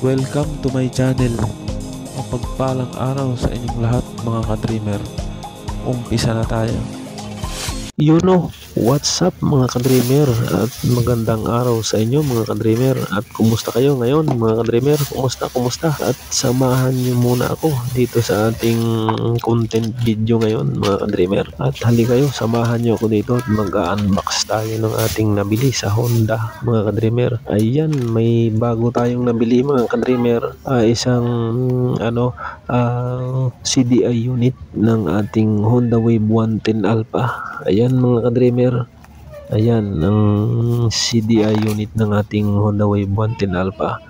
Welcome to my channel. Mapagpalang araw sa inyong lahat mga ka-dreamer. Umpisa na tayo. What's up mga ka-dreamer, at magandang araw sa inyo mga ka-dreamer. At kumusta kayo ngayon mga ka-dreamer? Kumusta? At samahan niyo muna ako dito sa ating content video ngayon mga ka-dreamer. At halika kayo, samahan niyo ako dito at mag-unbox tayo ng ating nabili sa Honda mga ka-dreamer. Ayan, may bago tayong nabili mga ka-dreamer. Isang CDI unit ng ating Honda Wave 110 Alpha. Ayan mga ka-dreamer. Ayan ang CDI unit ng ating Honda Wave 110 Alpha.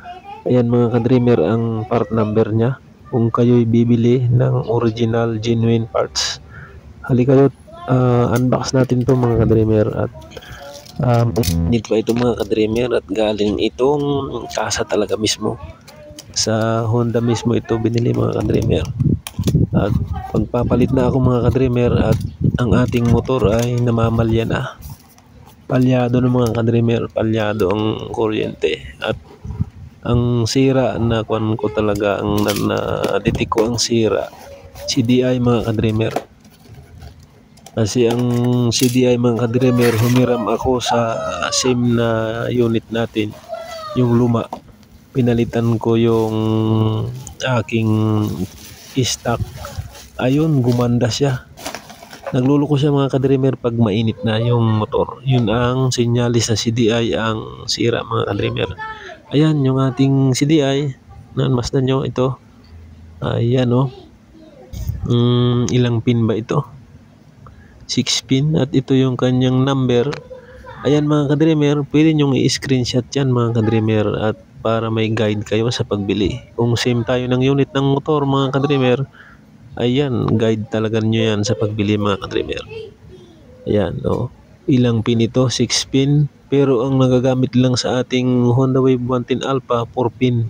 Ayan mga ka-dreamer ang part number niya kung kayo'y bibili ng original genuine parts. Halika kayo, unbox natin to mga ka-dreamer. At nito pa ito mga ka-dreamer, at galing itong kasa talaga mismo. Sa Honda mismo ito binili mga ka-dreamer. At pagpapalit na ako mga ka-dreamer, at ang ating motor ay namamalya na. Palyado ng mga ka-dreamer, palyado ang kuryente. At ang sira na kuan ko talaga, ang na-detect ko ang sira, CDI mga ka-dreamer. Kasi ang CDI mga ka-dreamer, humiram ako sa same na unit natin, yung luma. Pinalitan ko yung aking stock. Ayun, gumanda siya. Nagluluko siya mga ka-dreamer pag mainit na yung motor. Yun ang sinyalis na CDI ang sira mga ka-dreamer. Ayan yung ating CDI. Masdan nyo ito. Ayan ilang pin ba ito? 6 pin. At ito yung kanyang number. Ayan mga ka-dreamer, pwede nyong i-screenshot yan mga ka-dreamer, at para may guide kayo sa pagbili. Kung same tayo ng unit ng motor mga ka-dreamer, ayan, guide talaga nyo yan sa pagbili mga ka-dreamer. Ayan, ilang pin ito? 6 pin. Pero ang nagagamit lang sa ating Honda Wave 110 Alpha, 4 pin.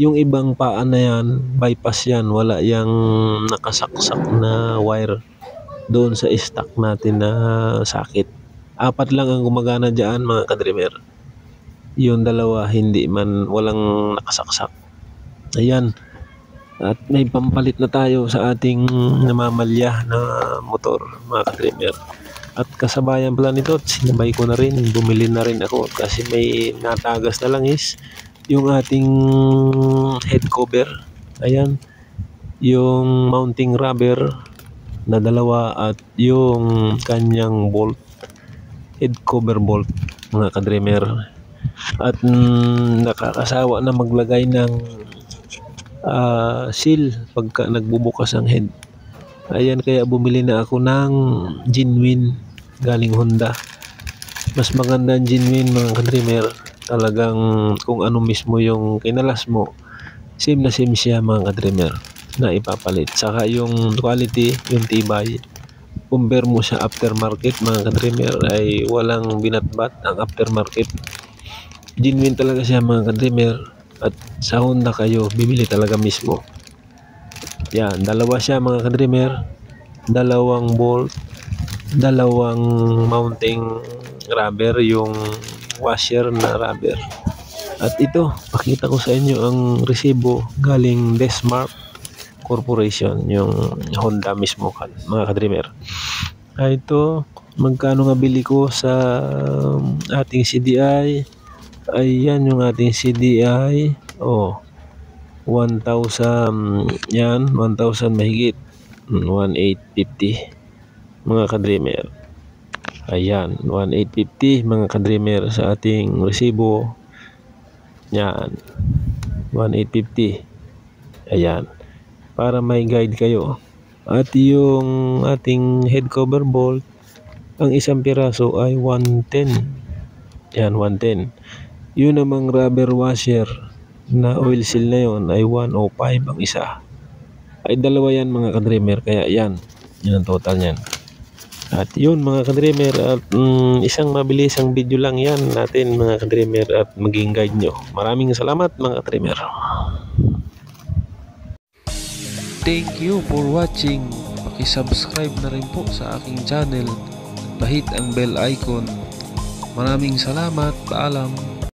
Yung ibang paa na yan, bypass yan. Wala yung nakasaksak na wire doon sa stock natin na sakit. 4 lang ang gumagana dyan mga ka-dreamer. Yung dalawa, hindi man, walang nakasaksak. Ayan. At may pampalit na tayo sa ating namamalya na motor mga ka-dreamer. At kasabayan pala nito, sinabay ko na rin, bumili na rin ako kasi may natagas na lang is yung ating head cover. Ayan, yung mounting rubber na dalawa, at yung kanyang bolt, head cover bolt mga ka-dreamer. At nakakasawa na maglagay ng seal pagka nagbubukas ang head. Ayan, kaya bumili na ako ng genuine galing Honda. Mas maganda ang genuine mga ka-dreamer. Talagang kung ano mismo yung kinalas mo, same na same siya mga ka-dreamer na ipapalit. Saka yung quality, yung tibay, compare mo sa aftermarket mga ka-dreamer, ay walang binatbat ang aftermarket. Genuine talaga siya mga ka-dreamer. At sa Honda kayo bibili talaga mismo. Yan, dalawa siya mga ka-dreamer, dalawang bolt, dalawang mounting rubber, yung washer na rubber. At ito, pakita ko sa inyo ang resibo galing Desmark Corporation, yung Honda mismo mga ka-dreamer. Ito, magkano nga bili ko sa ating CDI. Ayan yung ating CDI. 1,000 yan, 1,000 mahigit, 1,850 mga ka-dreamer. Ayan, 1,850 mga ka-dreamer sa ating resibo. Yan, 1,850. Ayan, para may guide kayo. At yung ating head cover bolt, ang isang piraso ay 110. Yan, 110. Yun namang rubber washer na oil seal na yon ay 105 ang isa. Ay dalawa yan mga ka-dreamer, kaya yan ang total yan. At yun mga ka-dreamer, at isang mabilisang video lang yan natin mga ka-dreamer, at maging guide nyo. Maraming salamat mga ka-dreamer. Thank you for watching. Paki-subscribe na rin po sa aking channel. Bahit ang bell icon. Maraming salamat. Paalam.